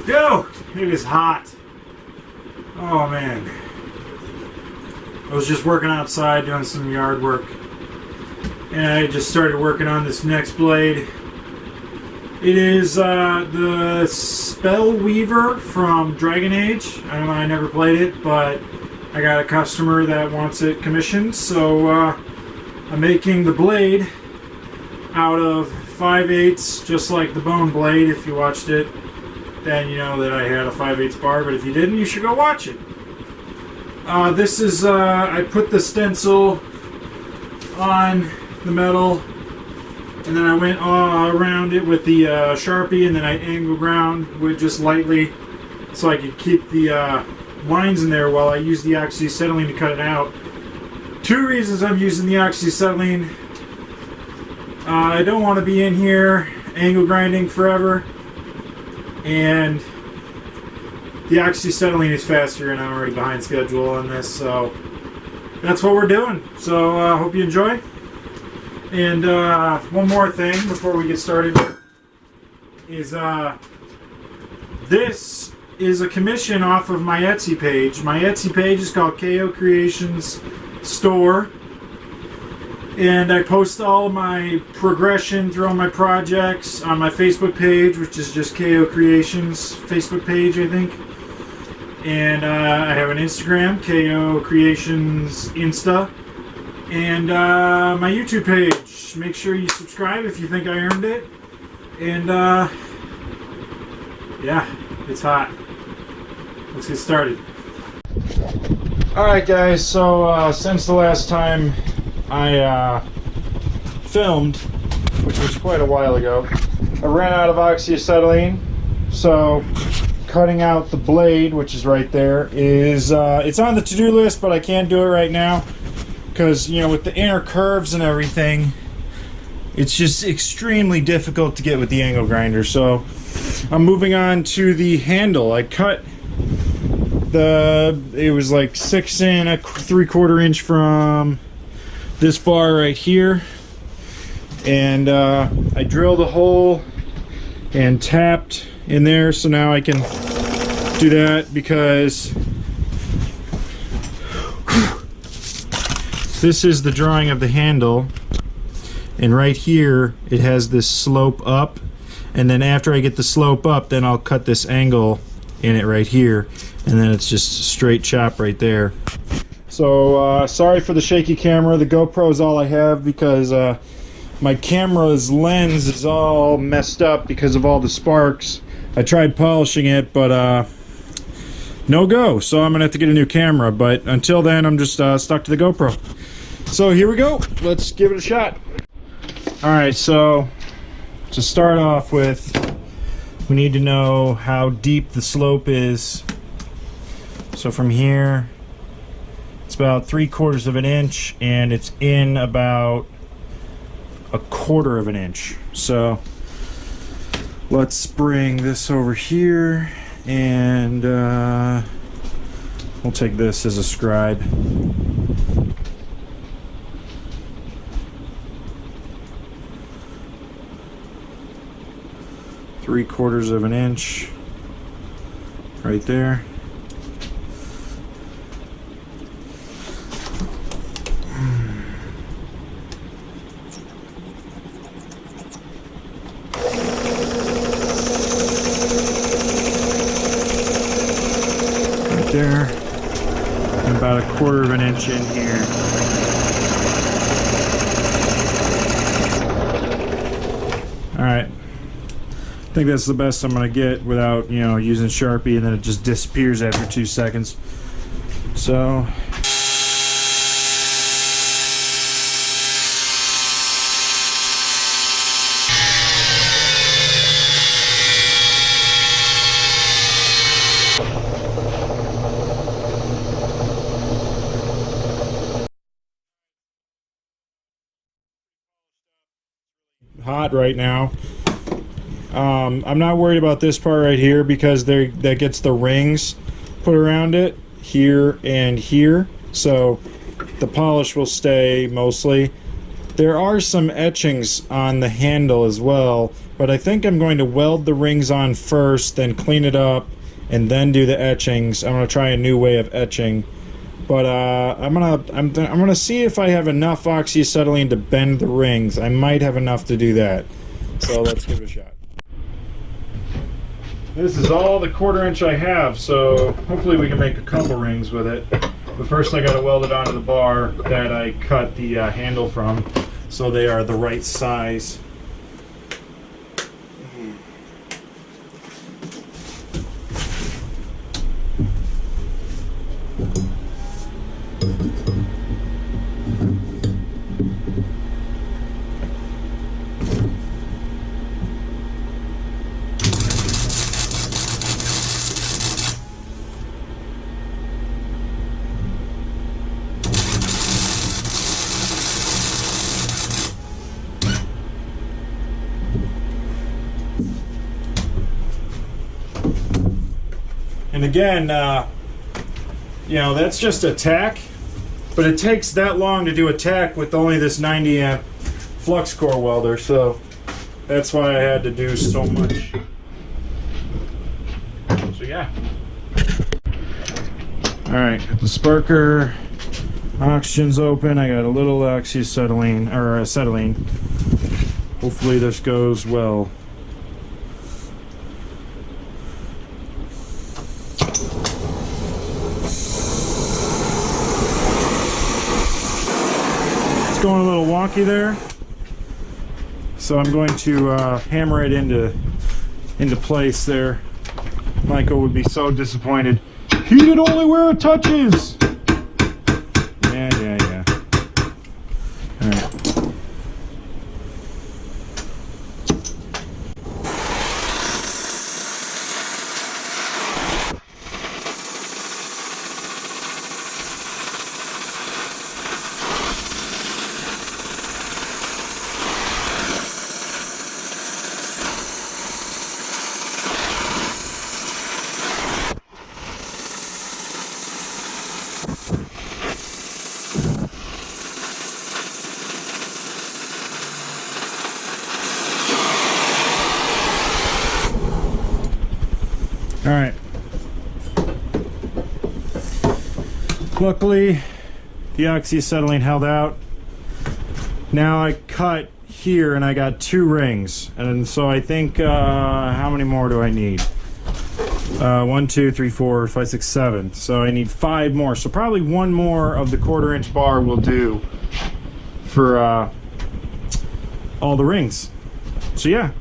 Go! It is hot. Oh man. I was just working outside doing some yard work. And I just started working on this next blade. It is the SpellWeaver from Dragon Age. I don't know, I never played it, but I got a customer that wants it commissioned, so I'm making the blade out of 5/8, just like the bone blade. If you watched it, then you know that I had a 5/8 bar, but if you didn't, you should go watch it. This is, I put the stencil on the metal, and then I went around it with the Sharpie, and then I angle ground with just lightly so I could keep the lines in there while I use the oxyacetylene to cut it out. Two reasons I'm using the oxyacetylene. I don't want to be in here angle grinding forever, and the oxyacetylene is faster, and I'm already behind schedule on this, so that's what we're doing. So I hope you enjoy. And one more thing before we get started is this is a commission off of my Etsy page. My Etsy page is called KO Creations Store, and I post all my progression through all my projects on my Facebook page, which is just KO Creations Facebook page, I think. And I have an Instagram, KO Creations Insta, and my YouTube page. Make sure you subscribe if you think I earned it. And yeah, it's hot. Let's get started. Alright guys, so since the last time I filmed, which was quite a while ago, I ran out of oxyacetylene, so cutting out the blade, which is right there, is it's on the to-do list, but I can't do it right now because, you know, with the inner curves and everything, it's just extremely difficult to get with the angle grinder. So I'm moving on to the handle. I cut it was like 6 3/4 inch from this bar right here, and I drilled a hole and tapped in there, so now I can do that because this is the drawing of the handle, and right here it has this slope up, and then after I get the slope up, then I'll cut this angle in it right here, and then it's just a straight chop right there. So sorry for the shaky camera. The GoPro is all I have because my camera's lens is all messed up because of all the sparks. I tried polishing it, but no go, so I'm gonna have to get a new camera, but until then I'm just stuck to the GoPro. So here we go, let's give it a shot. Alright, so to start off with, we need to know how deep the slope is. So from here, it's about 3/4 of an inch, and it's in about 1/4 of an inch. So let's bring this over here, and we'll take this as a scribe. Three-quarters of an inch right there. There, and about 1/4 of an inch in here. Alright, I think that's the best I'm going to get without, you know, using Sharpie, and then it just disappears after 2 seconds. So hot right now. I'm not worried about this part right here because that gets the rings put around it here and here, so the polish will stay mostly. There are some etchings on the handle as well, but I think I'm going to weld the rings on first, then clean it up, and then do the etchings. I'm gonna try a new way of etching, but I'm gonna see if I have enough oxyacetylene to bend the rings. I might have enough to do that, so let's give it a shot. This is all the 1/4 inch I have, so hopefully we can make a couple rings with it. But first I gotta weld it onto the bar that I cut the handle from, so they are the right size. And again, you know, that's just a tack, but it takes that long to do a tack with only this 90 amp flux core welder, so that's why I had to do so much. So yeah. Alright, the sparker, oxygen's open, I got a little oxyacetylene, or acetylene. Hopefully this goes well. Going a little wonky there, so I'm going to hammer it into place there. Michael would be so disappointed. Heat it only where it touches. Yeah. All right. All right. Luckily, the oxyacetylene held out. Now I cut here and I got 2 rings. And so I think, how many more do I need? 1, 2, 3, 4, 5, 6, 7. So I need 5 more. So probably 1 more of the 1/4 inch bar will do for all the rings. So yeah.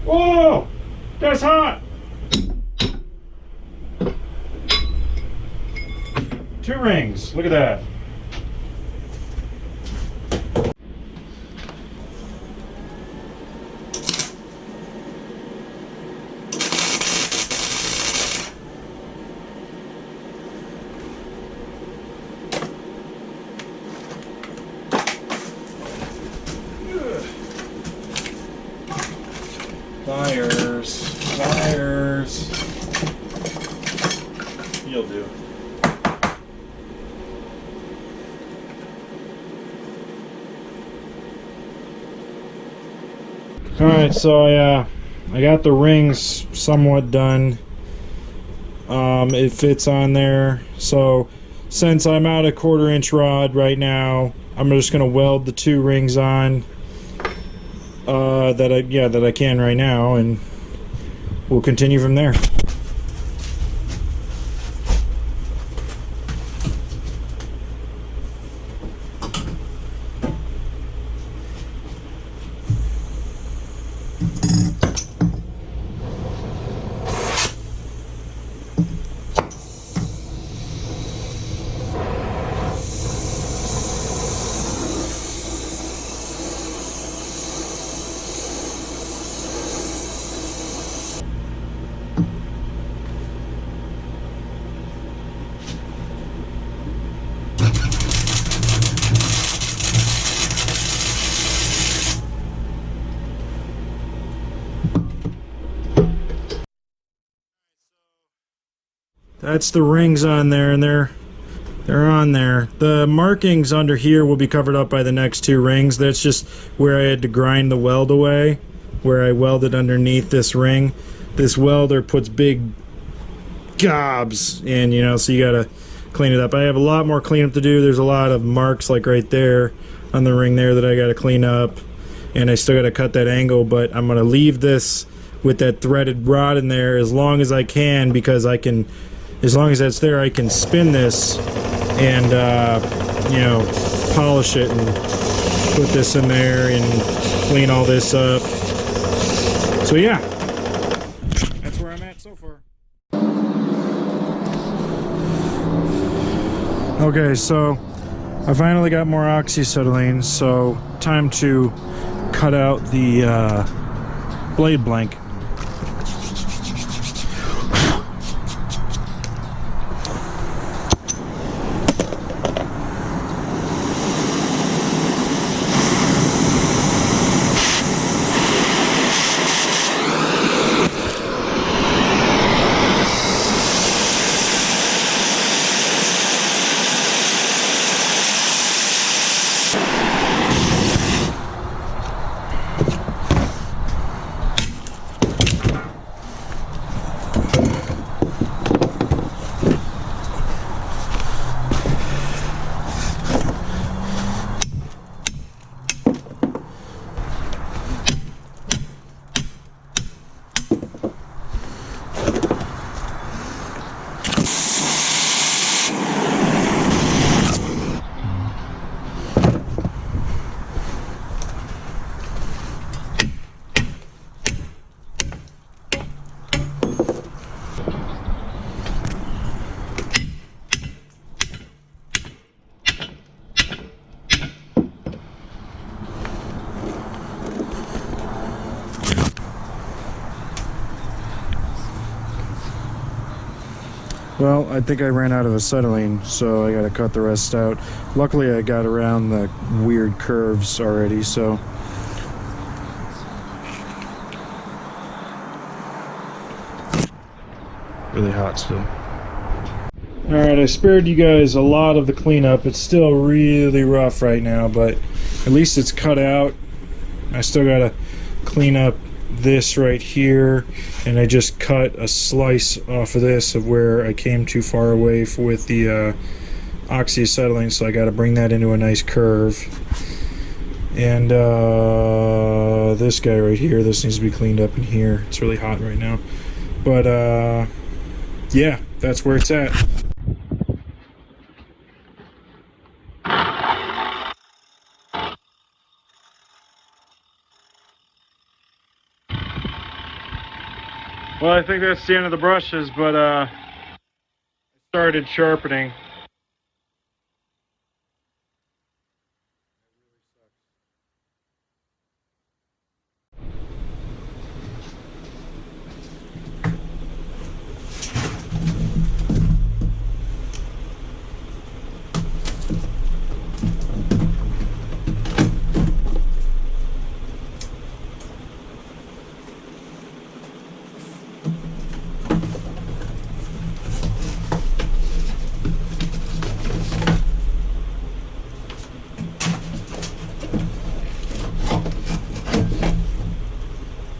Whoa! That's hot! 2 rings. Look at that. Pliers. You'll do. Alright, so I got the rings somewhat done. It fits on there. So since I'm out a 1/4 inch rod right now, I'm just gonna weld the 2 rings on. that I can right now, and we'll continue from there. That's the rings on there, and they're on there. The markings under here will be covered up by the next two rings. That's just where I had to grind the weld away, where I welded underneath this ring. This welder puts big gobs in, you know, so you gotta clean it up. I have a lot more cleanup to do. There's a lot of marks like right there on the ring there that I gotta clean up, and I still gotta cut that angle, but I'm gonna leave this with that threaded rod in there as long as I can, because I can, as long as that's there, I can spin this and you know, polish it and put this in there and clean all this up. So yeah, that's where I'm at so far. Okay, so I finally got more oxyacetylene, so time to cut out the blade blank. Well, I think I ran out of acetylene, so I gotta cut the rest out. Luckily, I got around the weird curves already, so. Really hot still. Alright, I spared you guys a lot of the cleanup. It's still really rough right now, but at least it's cut out. I still gotta clean up this right here, and I just cut a slice off of this of where I came too far away with the oxyacetylene, so I got to bring that into a nice curve. And this guy right here, this needs to be cleaned up in here. It's really hot right now, but yeah, that's where it's at. Well, I think that's the end of the brushes, but I started sharpening.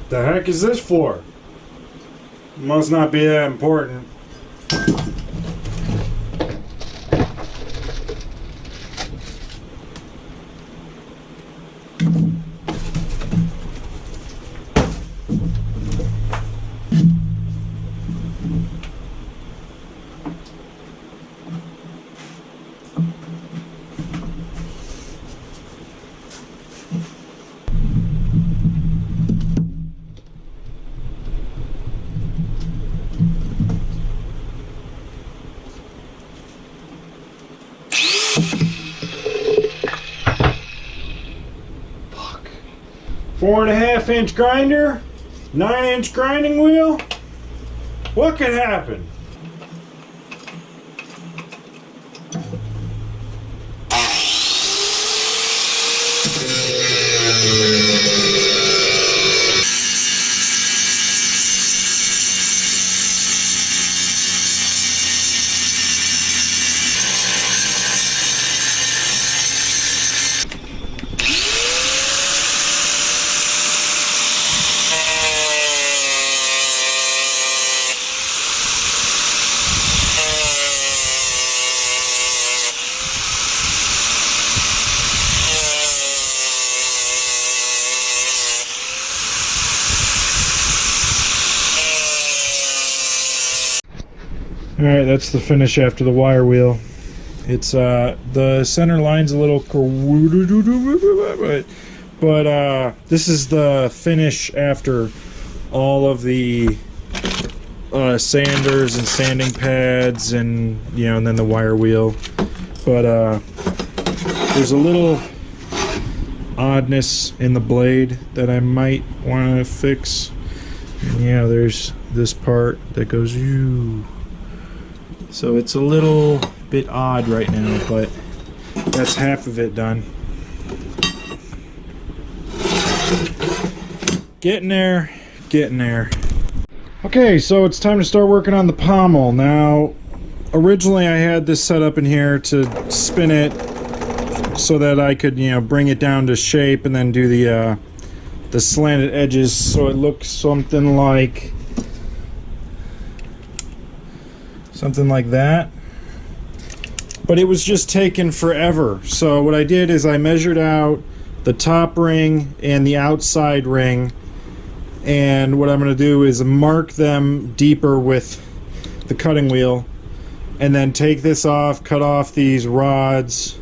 The heck is this for? Must not be that important. Fuck. 4.5 inch grinder, 9-inch grinding wheel. What could happen? Alright, that's the finish after the wire wheel. It's the center line's a little but this is the finish after all of the sanders and sanding pads and and then the wire wheel. But there's a little oddness in the blade that I might want to fix. And there's this part that goes so it's a little bit odd right now, but that's half of it done. Getting there, getting there. Okay, so it's time to start working on the pommel. Now, originally I had this set up in here to spin it so that I could, bring it down to shape and then do the slanted edges so it looks something like that. But it was just taking forever. So what I did is I measured out the top ring and the outside ring, and what I'm going to do is mark them deeper with the cutting wheel, and then take this off, cut off these rods,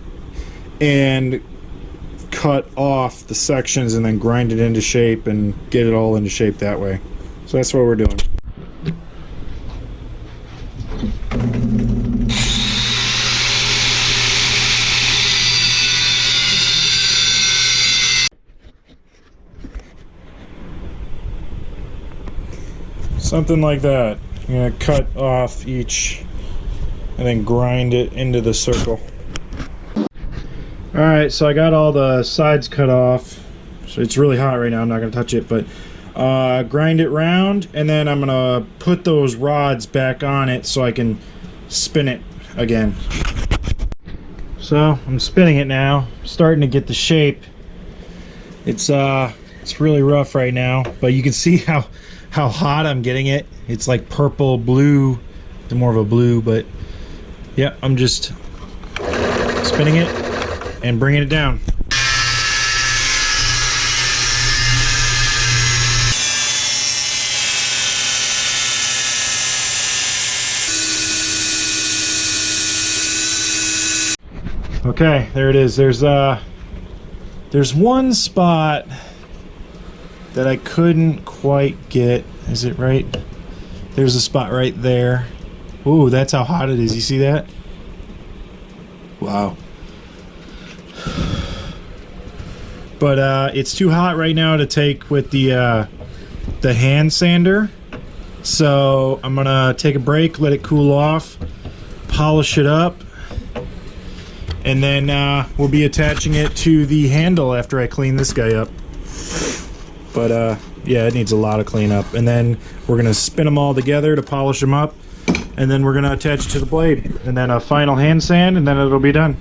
and cut off the sections, and then grind it into shape and get it all into shape that way. So that's what we're doing. Something like that. I'm going to cut off each and then grind it into the circle. Alright, so I got all the sides cut off. So it's really hot right now, I'm not going to touch it, but grind it round, and then I'm going to put those rods back on it so I can spin it again. So I'm spinning it now, starting to get the shape. It's really rough right now, but you can see how hot I'm getting it. It's like purple, blue, more of a blue, but yeah, I'm just spinning it and bringing it down. Okay, there it is. There's one spot that I couldn't quite get. Is it right? There's a spot right there. Ooh, that's how hot it is. You see that? Wow. But it's too hot right now to take with the hand sander. So I'm gonna take a break, let it cool off, polish it up, and then we'll be attaching it to the handle after I clean this guy up. But yeah, it needs a lot of cleanup. And then we're gonna spin them all together to polish them up, and then we're gonna attach it to the blade, and then a final hand sand, and then it'll be done.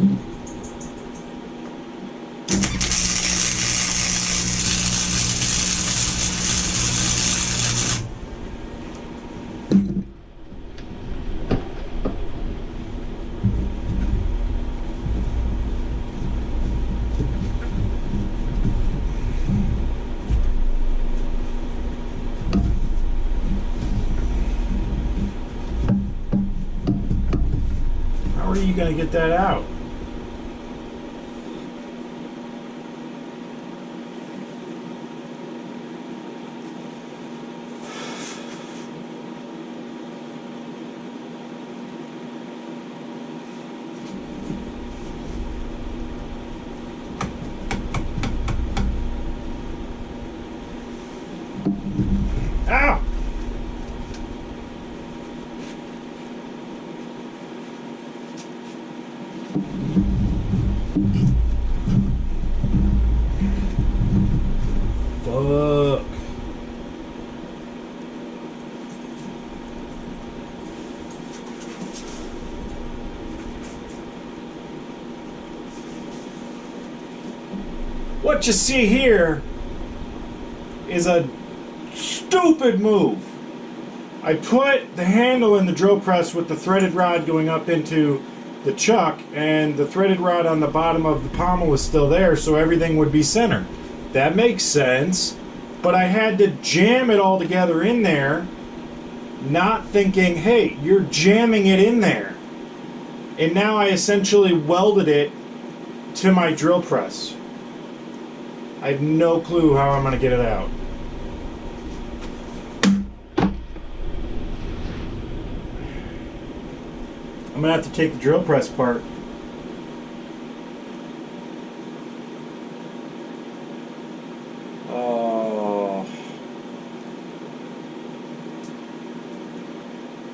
How are you going to get that out? Ow! Fuck. What you see here is a stupid move. I put the handle in the drill press with the threaded rod going up into the chuck, and the threaded rod on the bottom of the pommel was still there, so everything would be centered. That makes sense, but I had to jam it all together in there, not thinking, hey, you're jamming it in there. And now I essentially welded it to my drill press. I have no clue how I'm going to get it out. I'm going to have to take the drill press apart. Oh.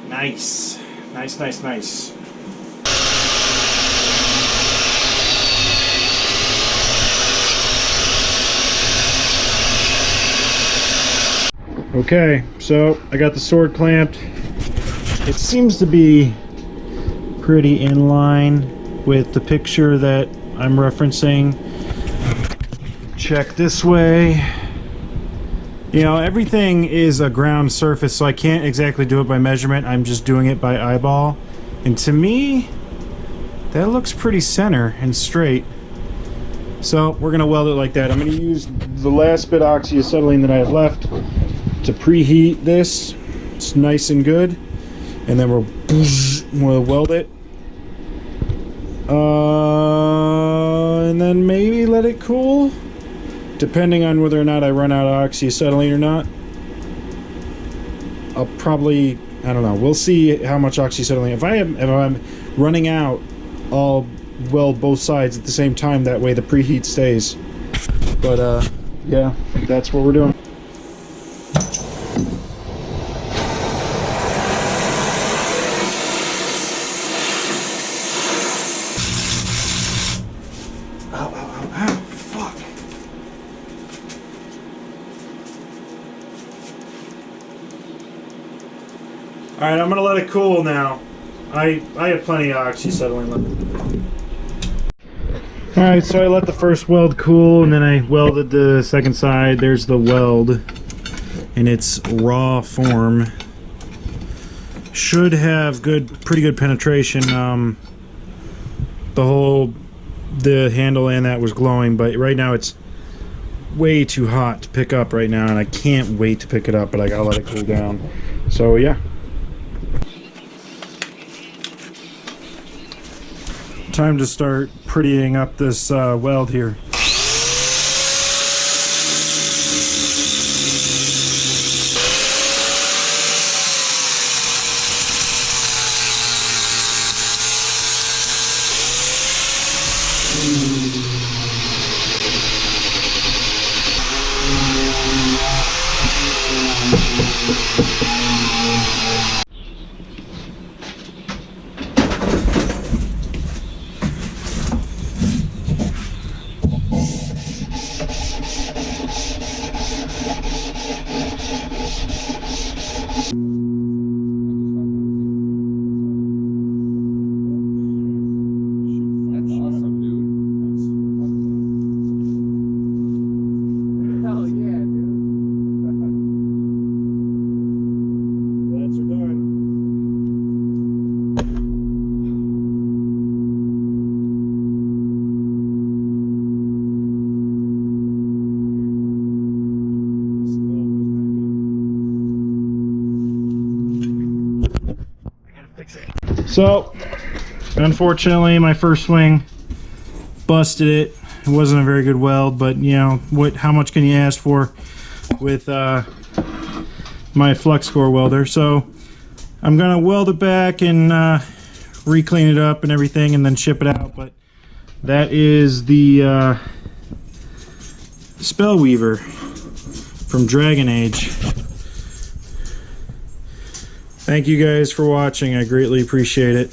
Nice. Nice, nice, nice. Okay, so I got the sword clamped. It seems to be pretty in line with the picture that I'm referencing. Check this way. You know, everything is a ground surface, so I can't exactly do it by measurement. I'm just doing it by eyeball. And to me, that looks pretty center and straight. So we're gonna weld it like that. I'm gonna use the last bit of oxyacetylene that I have left to preheat this. It's nice and good. And then we'll weld it. And then maybe let it cool, depending on whether or not I run out of oxyacetylene or not. I'll probably, I don't know, we'll see how much oxyacetylene. If I'm running out, I'll weld both sides at the same time, that way the preheat stays. But yeah, that's what we're doing. Alright, I'm going to let it cool now. I have plenty of oxyacetylene left. Alright, so I let the first weld cool, and then I welded the second side. There's the weld in its raw form. Should have pretty good penetration. The handle and that was glowing, but right now it's way too hot to pick up right now, and I can't wait to pick it up, but I gotta let it cool down. So yeah. Time to start prettying up this weld here. So, unfortunately, my first swing busted it. It wasn't a very good weld, but you know what? How much can you ask for with my flux core welder? So I'm gonna weld it back and re-clean it up and everything, and then ship it out. But that is the SpellWeaver from Dragon Age. Thank you guys for watching. I greatly appreciate it.